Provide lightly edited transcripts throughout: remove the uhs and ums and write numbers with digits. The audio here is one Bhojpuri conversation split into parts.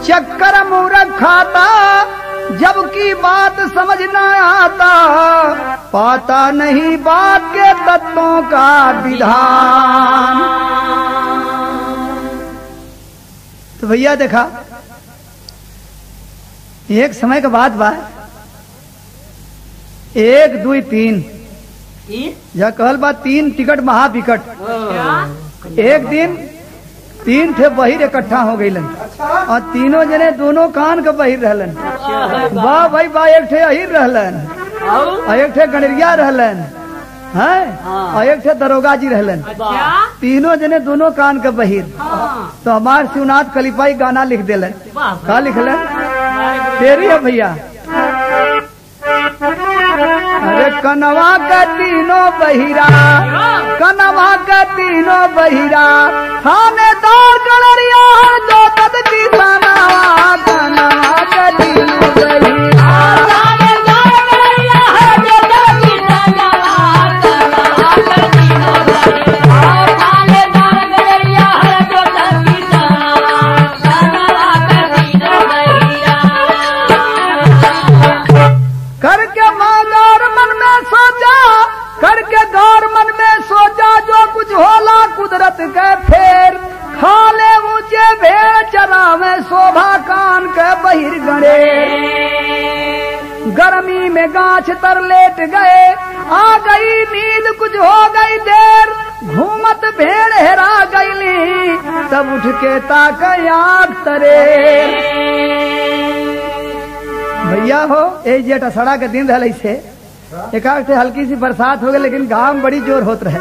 चक्कर मूर्ख खाता जबकि बात समझ न आता, पाता नहीं बात के तत्वों का विधान। तो भैया देखा एक समय का बात बा, 1 2 3 या कहल बा 3 टिकट महाविकट। एक दिन 3 ठे बहिर इकट्ठा हो गईलन और तीनों जने दोनों कान के बहिर रहलन। वाह भाई वाह, एक ठे अहिर रहलन और एक ठे गणरिया रहलन है और एक ठे दरोगा जी रहलन। तीनों जने दोनों कान के बहिर। तो हमार शिवनाथ कलिपाई गाना लिख देलन। का लिखलन? तेरी है भैया। अरे कनवा का तीनों बहिरा, कनवा का तीनों बहिरा, थानेदार गणरिया जो तद की सनावा, कनवा का तीनों बहिरा, थानेदार गणरिया जो तद की सनावा, कनवा का तीनों बहिरा, थानेदार गणरिया जो तद की सनावा, कनवा का तीनों बहिरा। करके गौर मन में सोचा, करके गौर मन में सोचा, जो कुछ होला कुदरत के फेर, खाले ऊंचे भेड़ चरावे शोभा कान के बहिर गणे। गर्मी में गाछ तर लेट गए, आ गई नींद कुछ हो गई देर, घूमत भेड़ हेरा गईली, तब उठ के ताक आँख तरे। भैया हो ए जेठ अषाढ़ा के दिन रहले से एक हल्की सी बरसात हो गई, लेकिन गाँव में बड़ी जोर होत रहे।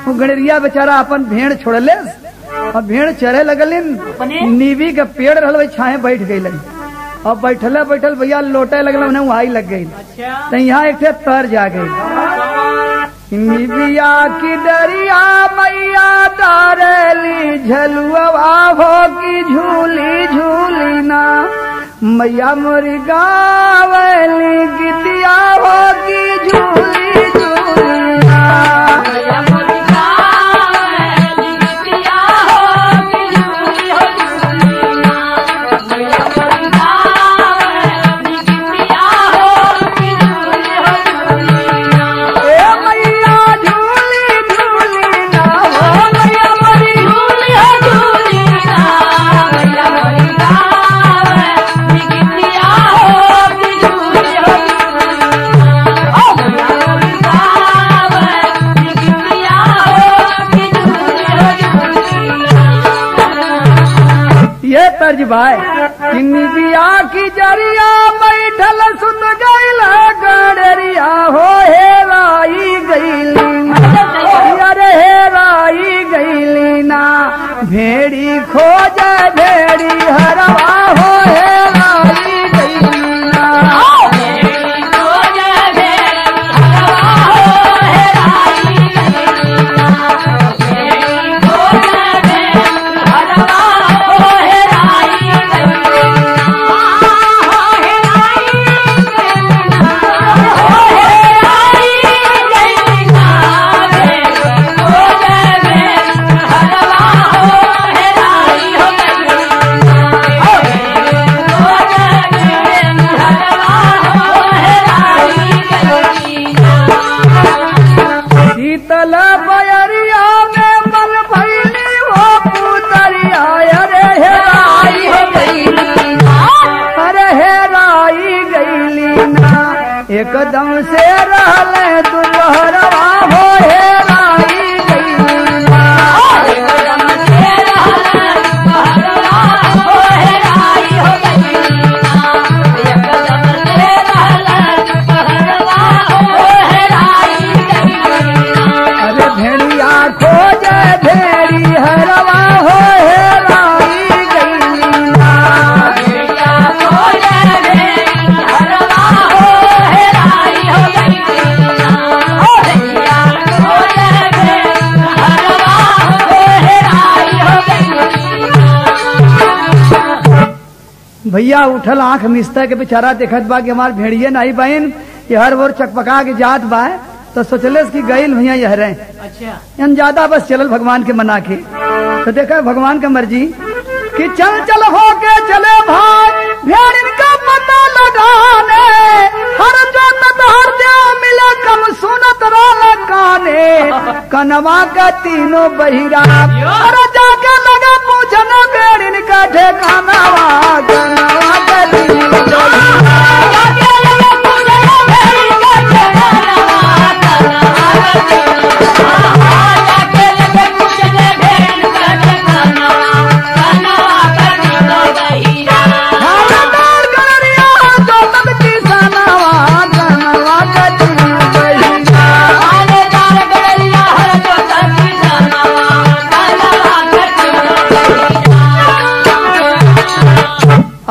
वो गणरिया बेचारा अपन भेड़ छोड़ले और भेड़ चढ़े लगलिन, नीवी के पेड़ रहल छाए बैठ गईलन और बैठले बैठल भैया लोटे लगल, उन्हें वहां लग गई। तो यहाँ एक तर जा गई। निबिया की डरिया मैया डारेली, झलुआ हो की झूली झूली ना, मैया मोरी गावली गीतिया हो की झूली झूली ना, मैया मोरी गावली गीतिया हो की झूली हो झूली ना, मैया मोरी गावली गीतिया हो की झूली हो झूली ना, ए मैया झूली झूली ना हो, मैया मोरी झूली हो झूली ना, मैया मोरी तर्ज भाई। निबिया की जरिया बैठल सुत गईल गणरिया हो, हेराई गईली, अरे हेराई गईली ना, भेड़ी खोज भेड़ी हरवा हो, हेराई गईली ना, भेड़ी खोज भेड़ी हरवा हो, हेराई गईली ना, भेड़ी खोज भेड़ी हरवा हो, हेराई गईली ना, हो हेराई गईली ना, हो हेराई गईली ना, भेड़ी खोज भेड़ी हरवा हो, हेराई हो गईली ना, हो भेड़ी खोज भेड़ी हरवा हो, हेराई गईली ना। शीतल बयरिया में मन भैली हो पुतरिया, अरे हेराई हो गईली ना, अरे हेराई गईली ना, एकदम से रहले दुल्हरवा हो, हेराई गईली भैया उठल आंख मिस्ता के बेचारा देखत बा कि हमार भेड़िए नहीं बहन ये हर वो चकपका के जात बा तो सोचले कि गईल भैया यह रहे। अच्छा हम ज्यादा बस चलल भगवान के मना के तो देखा भगवान का मर्जी कि चल चल हो के चले भाई भेड़ इनका पता लगाने हर जो हर देव मिले कम सुनत रोल काने कनवा का तीनों बहिरा अरे जाके लगा पूछना भेड़ इनका ठेकाना कनवा का तीनों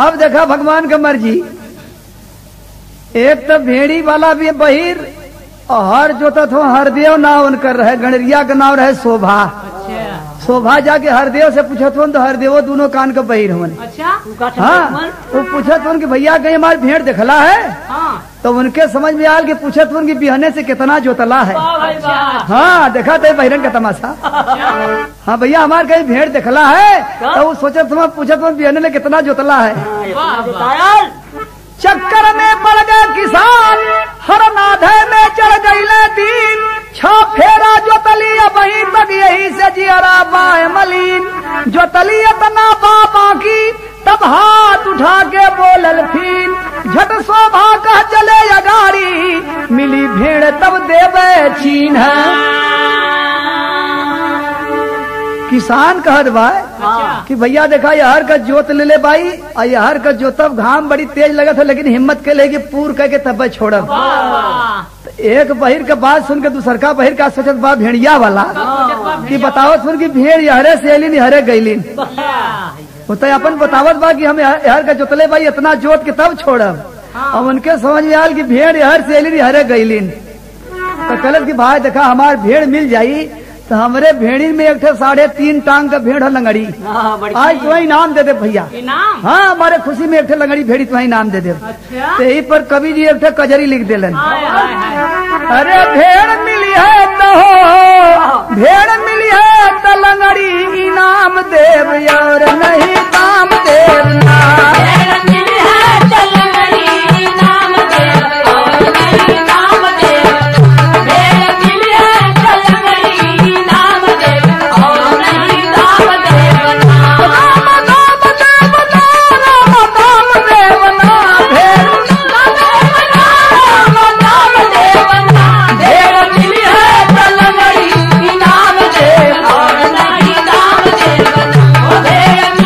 अब देखा भगवान का मर्जी एक तो भेड़ी वाला भी बहिर और हर जोता था हरदेव नाव उनकर रहे गणरिया का नाव रहे शोभा। शोभा जाके हरदेव से पूछत तो हरदेवो दोनों कान का बहिर हुन। अच्छा हाँ वो पूछत कि भैया कहीं हमारी भेड़ दिखला है। हाँ तो उनके समझ में आल कि पूछत कि बिहने से कितना जोतला है। हाँ देखा थे बहिरन का तमाशा। हाँ भैया हमारे कहीं भेड़ दिखला है तो वो सोचत पूछत बिहने ने कितना जोतला है। चक्कर में पड़ गए किसान हर नाधे में चढ़ गई दिन छा फेरा जो तली वही तक यही से जियरा बाय मलिन जो तली इतना बाबा की तब हाथ उठा के बोलल फिन झट शोभा कह चले अगाड़ी मिली भेड़ तब देवे चीन किसान कहत भाई कि भैया देखा यहर का जोत ले ले भाई और यहर का जोतब घाम बड़ी तेज लगा था लेकिन हिम्मत के लेगी पूर कह के तब छोड़ब। तो एक बहिर के बात सुन के दूसर का बहिर का सोचत बा भेड़िया वाला कि बताओ सुन की भेड़ यहरे से एलिन यहरे गईलिन तो अपन बतावत बा कि हम यहर का जोतले भाई इतना जोत के तब छोड़ब। अब उनके समझ में आयल कि भेड़ यहर से एलिन यहरे गईलिन तो कहलत कि भाई देखा हमार भेड़ मिल जाई तो हमारे भेड़ी में एक 3.5 टांग का भेड़ है लंगड़ी आज तुम्हें इनाम दे दे भैया। हाँ हमारे खुशी में एक लंगड़ी भेड़ी तुम्हें इनाम दे दे। तो यही पर कवि जी एक कजरी लिख देलन अरे भेड़ मिली है तो भेड़ मिली है तो लंगड़ी इनाम देव और नहीं काम देव Oh,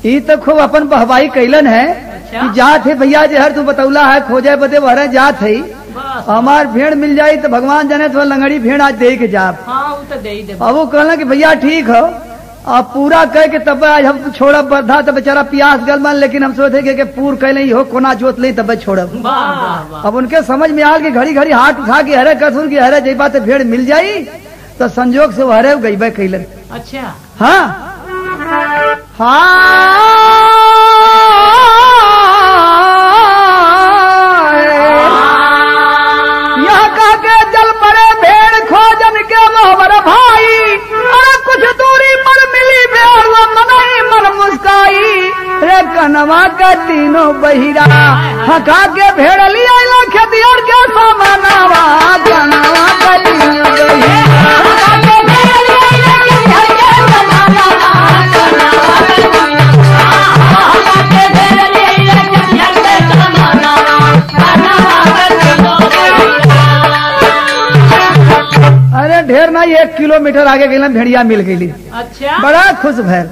ई तो खूब अपन बहवाई कैलन है कि जात है भैया जहर तू बतौला है खोजे बदे वह जात है हमार भेड़ मिल जाई तो भगवान जाने तो लंगड़ी भेड़ आज दे के जाब। अब वो कहला कि भैया ठीक हो अब पूरा कह के तब आज हम छोड़ब बर्धा तो बेचारा प्यास गल मान लेकिन हम सोचे कि पूर कह नहीं हो कोना जोत ले तब छोड़ब। अब उनके समझ में आल कि घड़ी घड़ी हाथ उठा के हरे कसुर की हरे जई बात भेड़ मिल जाई तो संजोग से वो हरे गई कैलन। अच्छा हाँ यह कह के जल पड़े भेड़ खोजन के मोहबर भाई अरे कुछ दूरी पर मिली भेड़ वो मनाई मन मुस्काई रे कनवा का तीनों बहिरा हका के भेड़ लिया खेतियर के सामनावा कनवा का तीनों बहिरा ढेर ना 1 किलोमीटर आगे गई भेड़िया मिल गई। अच्छा बड़ा खुश भैल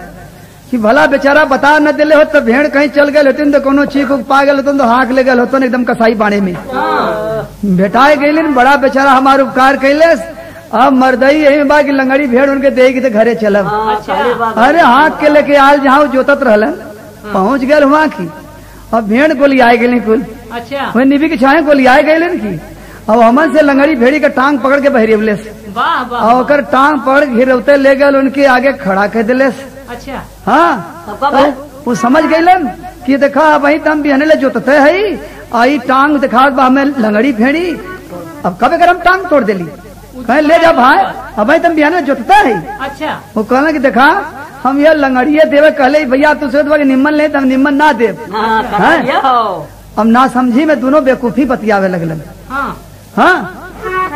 कि भला बेचारा बता न दिले हो तो भेड़ कहीं चल गए होते तो कोनो चीख उख पा गए होते तो हाक ले गए होते एकदम कसाई बाणे में भेटाए गई। बड़ा बेचारा हमार उपकार कैले अब मर्दई यही बा की लंगड़ी भेड़ उनके देगी तो घरे चलब। अरे हाक के लेके आल जहाँ जोतत रहलन पहुंच गए वहाँ की अब भेड़ गोली आए गई कुल। अच्छा वही निबी की छाए गोली आए गई की अब हमन से लंगड़ी भेड़ी का टांग पकड़ के बहरियवले और टांग पकड़ घिरौते ले गए उनके आगे खड़ा कर दिले। अच्छा हाँ तो वो समझ गईलन कि देखा वही तम बिहने ले जोतते है आई टांग दिखा हमें लंगड़ी भेड़ी अब कब अगर हम टांग तोड़ दिली कहे ले जा भाई अब भाई तुम बिहने जोतता है। अच्छा वो कहना कि देखा हम ये लंगड़िए देवे कहले भैया तू सोच निम्मन ले तम निम्मन ना दे अब ना समझी में दोनों बेकूफी बतियावे लगलन। हाँ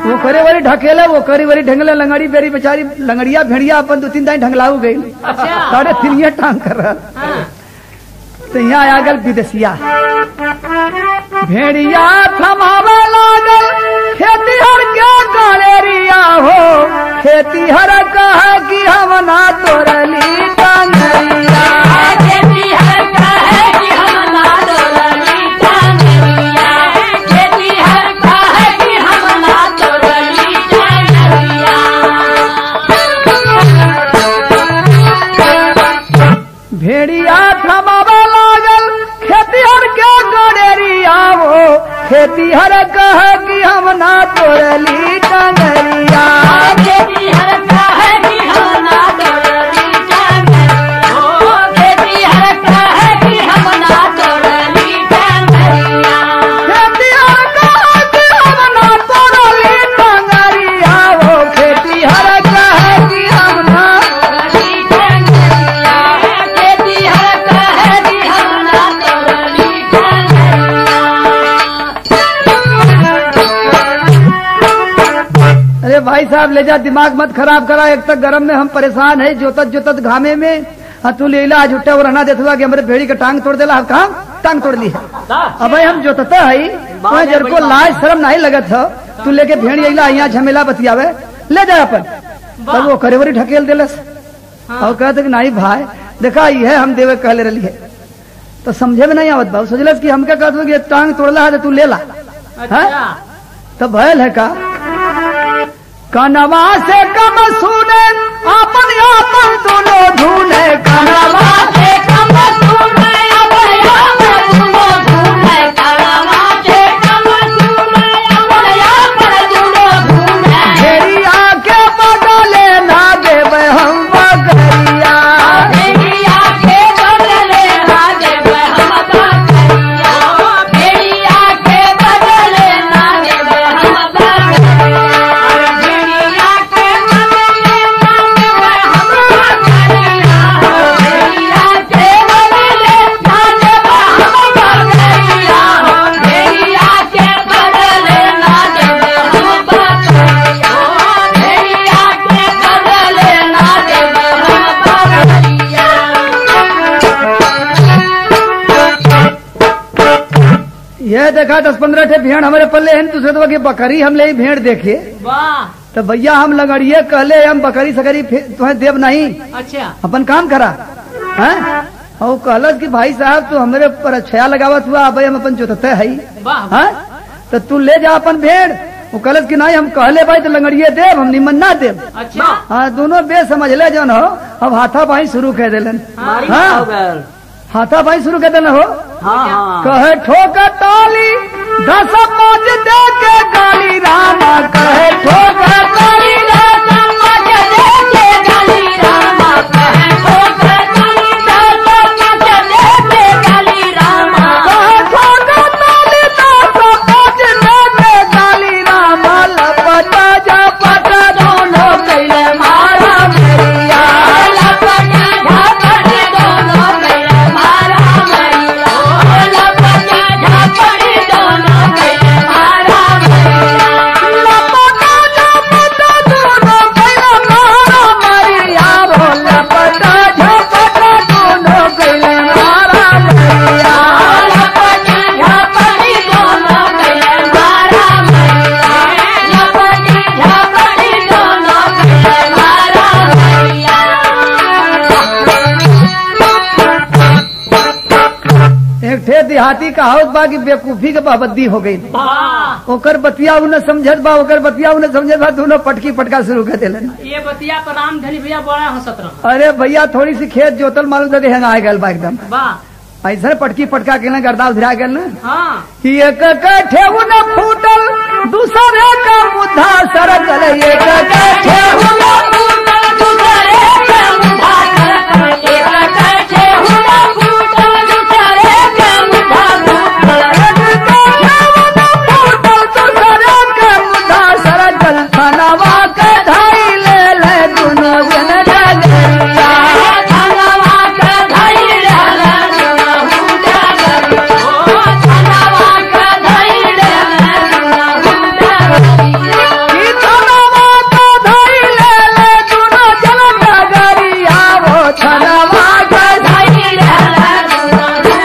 वो करे वाली ढकेले वो करे वाली ढंगले लंगड़ी बेरी बेचारी लंगड़िया भेड़िया अपन 2-3 दिन ढंगलाऊ गई। अच्छा 3.5 टांग कर रहा तो यहाँ आ गल विदेशिया भेड़िया थमावे लागल खेती हर के गलेरिया हो खेती हर कहे कि हम ना तोड़ली टंगरिया खेती हर कहे कि हम ना तोड़ली टंगरिया खेती हर कहे कि हम ना तोड़ली टंगरिया। भेड़िया थमावे लागल खेती हर के गलेरिया हो खेती हर कहे कि हम ना तोड़ली टंगरिया खेती हर कहे कि हम ना तोड़ली टंगरिया खेती हर कहे कि हम ना तोड़ली टंगरिया खेती हर कहे कि हम ना तोड़ली टंगरिया हो खेती हर कहे कि हम ना तोड़ली टंगरिया खेती हर कहे कि हम ना तोड़ली टंगरिया। अरे भाई साहब ले जा दिमाग मत खराब करा एक तक गरम में हम परेशान है जोतत जोतत घामे में तू ले ला झुट्टा और रहना देता कि हमारे भेड़ी का टांग तोड़ देला कहा टांग तोड़ ली है अब भाई हम जोतते है तो जर को लाज शर्म नहीं लगत हो तू लेके भेड़ी अला यहाँ झमेला बतियावे ले जा अपन तब वो करेवरी ढकेल दिलस और कहते नहीं भाई देखा ये हम देवे कहले रही है तो समझे में नहीं आवत बा सोचलस कि हम क्या कहते कि टांग तोड़ला है तू ले ला तो भयल है का कनवा से कम सुने अपन अपन दोनों ढूंढे कनवा से कम सुने अपन अपन दोनों ढूंढे कनवा से कम सुने अपन अपन दोनों ढूंढे भेड़िया के बदले ना देवे हम बकरिया भेड़िया के बदले ना देवे हम बकरिया भेड़िया के बदले ना देवे हम बकरिया ये देखा 10-15 ठे भेड़ हमारे पल्ले हैं दूसरे तो बकरी हम ले भेड़ देखे तो भैया हम लगड़िए कहले हम बकरी सकरी तुम्हें देव नहीं। अच्छा अपन काम करा है और कहलस कि भाई साहब तू हमारे ऊपर छया लगावत हुआ अब हम अपन जोतते है हाँ तो तू ले जा अपन भेड़। वो कहलस कि नहीं हम कहले भाई तो लंगड़िए देव हम निमन ना देव। अच्छा हाँ दोनों बे समझ ले जो हो अब हाथापाई शुरू कर दिलन। हाँ हाथापाई शुरू कर दिलन हो कहे ठोकर ताली 10 5 दे के गाली रामा कहे ठोकर ताली 10 5 दे के गाली रामा कहे ठोकर ताली 10 5 दे के गाली रामा कहे ठोकर ताली 10 5 दे के गाली रामा लपटा झपटा दोनों कैले मारा मैया लपटा झपटा दोनों कैले मारा मैया लपटा झपटा दोनों कैले मारा मैया लपटा झपटा दोनों कैले मारा मैया वो लपटा झपटा दोनों कैले मारा मैया लपटा झपटा दोनों कैले मारा मैया लपटा झपटा दोनों कैले मारा मैया। एक ठे देहाती कहावत बा कि बेवकूफी के पाबंदी हो गई ओकर बतिया उन्हें समझत बा ओकर बतिया उन्हें समझत बा दोनों पटकी पटका शुरू कर दिलन। ये बतिया तो रामधनी भैया बड़ा हंसत रहा। अरे भैया थोड़ी सी खेत जोतल मालूम था हेंगा आ गल बा एकदम वाह ऐसा पटकी पटका के गर्दा उधरा गल न हाँ कि एक कठे न फूटल दूसरे का मुद्दा सरकल एक कठे न फूटल दूसरे का मुद्दा सरकल एक कठे न फूटल दूसरे का मुद्दा सरकल एक कठे न फूटल दूसरे का मुद्दा सरकल धनवा के धाई ले ले दोनों जन जगरिया धनवा के धाई ले ले दोनों जगरिया ओ धनवा के धाई ले ले दोनों जगरिया कि धनवा के धाई ले ले दोनों जन जगरिया वो धनवा के धाई ले ले दोनों जन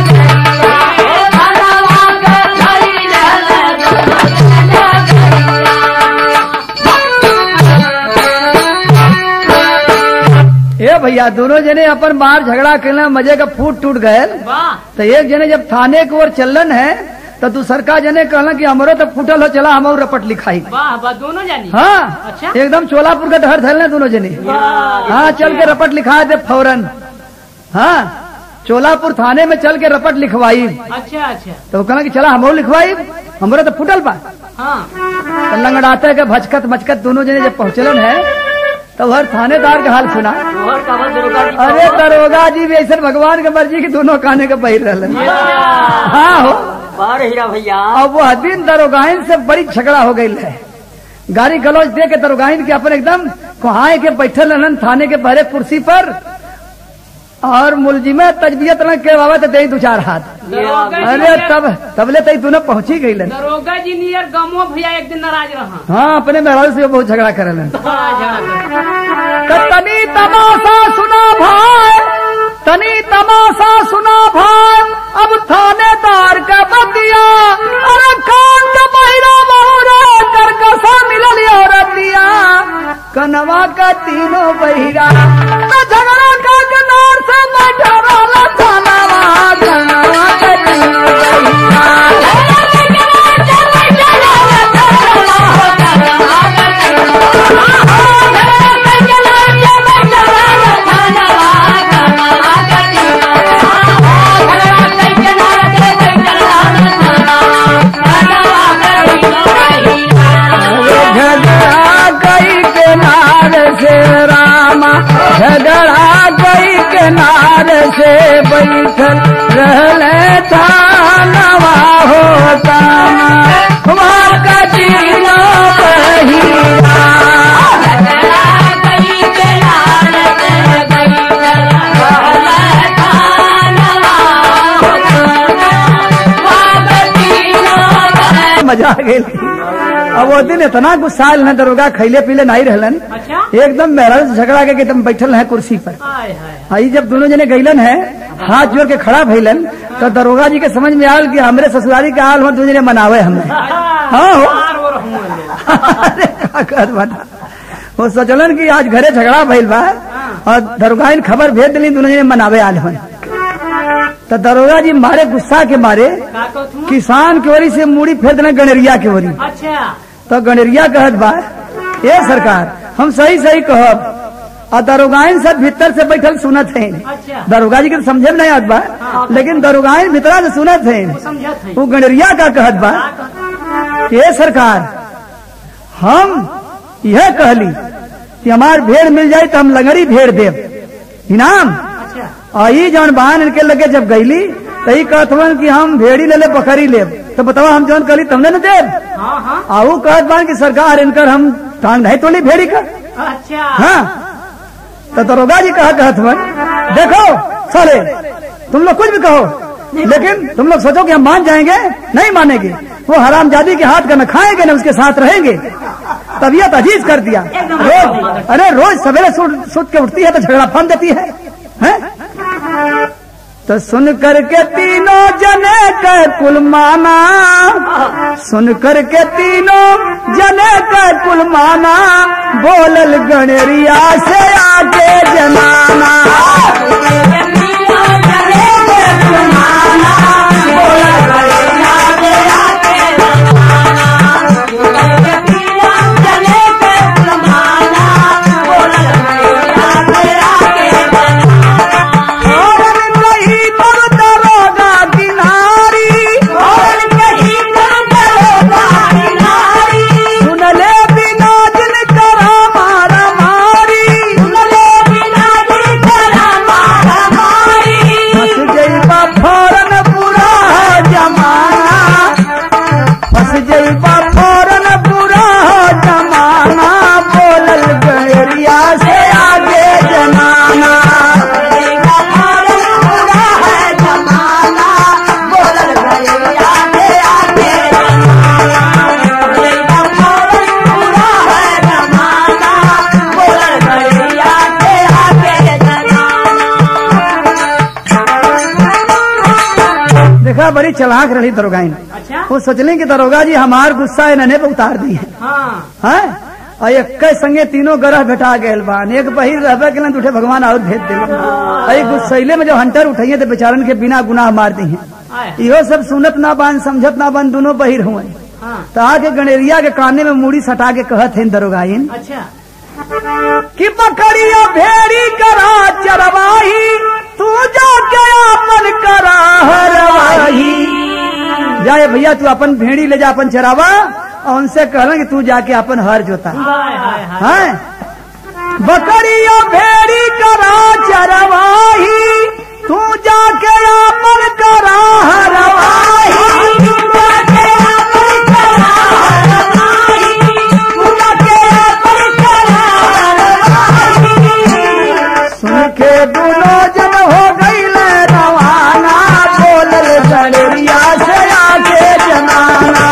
जगरिया ओ धनवा के धाई ले ले दोनों जगरिया। ए भैया दोनों जने अपन मार झगड़ा करना मजे का फूट टूट गए वाह तो एक जने जब थाने की ओर चलन है तो दूसरका जने कहला कि हमरो तो फूटल हो चला हम रपट लिखाई। वाह वाह दोनों जानी हाँ अच्छा एकदम चोलापुर का डहर धरने दोनों जने हाँ चल के रपट लिखा दे फौरन। हाँ चोलापुर थाने में चल के रपट लिखवाई अच्छा अच्छा तो वो कहला कि चला हमरो लिखवाई हमरो तो फूटल बा। हाँ तो लंगड़ाते के भचकत मचकत दोनों जने जब पहुंचलन है तो हर थानेदार का हाल सुना। अरे दरोगा जी भी ऐसा भगवान के मर्जी की दोनों काने के बहिर रहलन। हाँ हो हीरा भैया अब वो दिन दरोगाइन से बड़ी झगड़ा हो गई है गाड़ी गलौज दे के दरोगाइन के अपन एकदम कुहाए के बैठल रहन थाने के बहरे कुर्सी पर और मुलजिमे तजबियत न के बाबा तो दे 2-4 हाथ। अरे तबले तई दोनों पहुंची गई दरोगा जी नियर गमो भैया एक दिन नाराज रहा। हाँ अपने मेहरारू से बहुत झगड़ा करलन। तनी तमाशा सुना भाई तनी तमाशा सुना भाई अब थानेदार का बतिया अरे खान का महिला मोहरा करकसा मिलल औरतिया कनवा का तीनों बहिरा झगड़ा का कनार से मठरा थानावा कनवा का तीनों बहिरा झगड़ा गई किनारे से बैठल रहले थानवा होता का जीना बहिरा मजा आ गई। अब वो दिन इतना गुस्सा न दरोगा खैले पीले नहीं रहलन अच्छा एकदम मेहरारू से झगड़ा के एकदम बैठल है कुर्सी पर। आई जब दोनों जने गईलन है हाथ जोड़ के खड़ा भइलन तो दरोगा जी के समझ में आयल कि हमरे ससुरारी का हाल हो दो जने मनावे हमें। हाँ हो अरे का कर बता वो सोचलन कि आज घरे झगड़ा भइल बा और दरोगा खबर भेज दिली दोनों जने मनावे आल हन। तो दरोगा जी मारे गुस्सा के मारे का कहत हूँ? किसान के वरी से मूड़ी फेर देना गणेरिया के वरी। अच्छा तो गणेरिया कहत बा ये सरकार हम सही सही कहब और दरोगाइन सब भीतर से बैठल सुनत हैं। अच्छा दरोगा जी के तो समझे में नहीं आत बा लेकिन दरोगाइन भीतरा से सुनत हैं। समझत है। वो गणेरिया का कहत बा ये सरकार हम यह कहली कि हमार भेड़ मिल जाए तो हम लंगड़ी भेड़ देव इनाम। अच्छा आई जौन बहन इनके लगे जब गईली तही कहत हवन कि हम भेड़ी ले ले बकरी ले। तो बताओ हम जौन कहली तुमने न देव। हाँ हाँ आहू कहत बान की सरकार इनकर हम टांग नहीं तोली भेड़ी का। अच्छा हाँ तो दरोगा जी कहत हवन देखो साले तुम लोग कुछ भी कहो लेकिन तुम लोग सोचो कि हम मान जाएंगे, नहीं मानेंगे। वो हरामजादी के हाथ का न खाएंगे न उसके साथ रहेंगे। तबीयत अजीज कर दिया। रोज अरे रोज सवेरे सुट के उठती है तो झगड़ा फन देती है, हैं? तो सुन करके तीनों जने के कुल माना, सुन करके तीनों जने के कुल माना, बोलल गणेरिया से आगे जनाना। बड़ी चलाक रही दरोगाइन। अच्छा वो सोचले कि दरोगा जी हमार गुस्सा इन्हें पे उतार दी है। हाँ और एक संगे तीनों ग्रह बैठा गए बान एक बहिर रहबे के दूठे भगवान और भेज दे। गुस्सैले में जो हंटर उठाइए तो बेचारन के बिना गुनाह मार दी है। इहो सब सुनत ना बान समझत ना बान दोनों बहिर हुए। तो आके गणेरिया के काने में मूड़ी सटा के कहत है दरोगाइन अच्छा कि बकरिया भेड़ी करा चरवाही, तू जाके अपन करा हरवाही। जाए भैया तू अपन भेड़ी ले जा अपन चरावा और उनसे कहना कि तू जाके अपन हर जोता। है बकरिया भेड़ी करा चरवाही, तू जाके अपन करा हरवाही। सुन के दोनों जन हो गई रवाना, बोलल गणेरिया से आगे जनाना।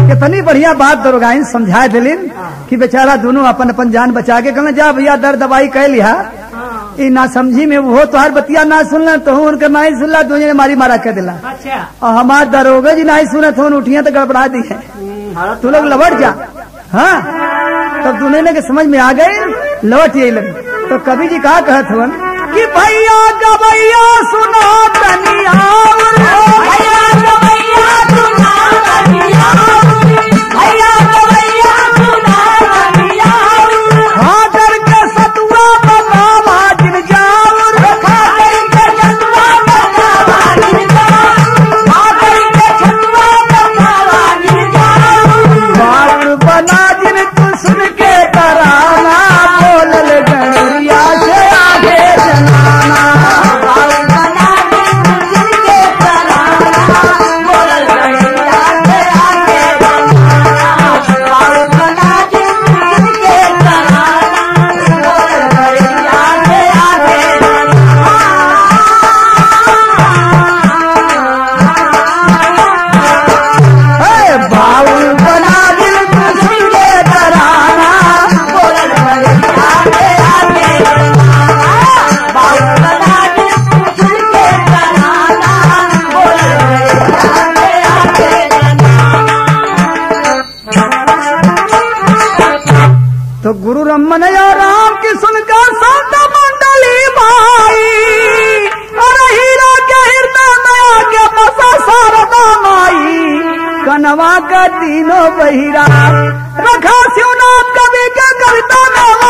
कितनी बढ़िया बात दरोगाइन समझाए दिलिन कि बेचारा दोनों अपन अपन जान बचा के कहना जा भैया दर्द दवाई कह लिया। ई ना समझी में वो तुहार बतिया ना सुनना तो उनका ना ही सुनला दुनिया ने मारी मारा कर दिला। अच्छा और हमार दरोगा जी ना ही सुना तो उठिया तो गड़बड़ा दी है। तू लोग लौट जा। हाँ तब दुनिया के समझ में आ गए लौट ये लग। तो कवि जी कहा कहत हवन कि भैया गवैया सुना तनिया, भैया गवैया सुना तनिया, भैया गवैया सुना तनिया। हाँ करके सतुआ बनावा जिन जाऊर, हाँ करके सतुआ बनावा जिन जाऊर, हाँ करके सतुआ बनावा जिन जाऊर। बाउर बना जिन तू सुन के कराना, बोलल गणेरिया से आगे जनाना। बाउर बना तीनों बहिरा रखा शिव नाम कवि के कविता नाम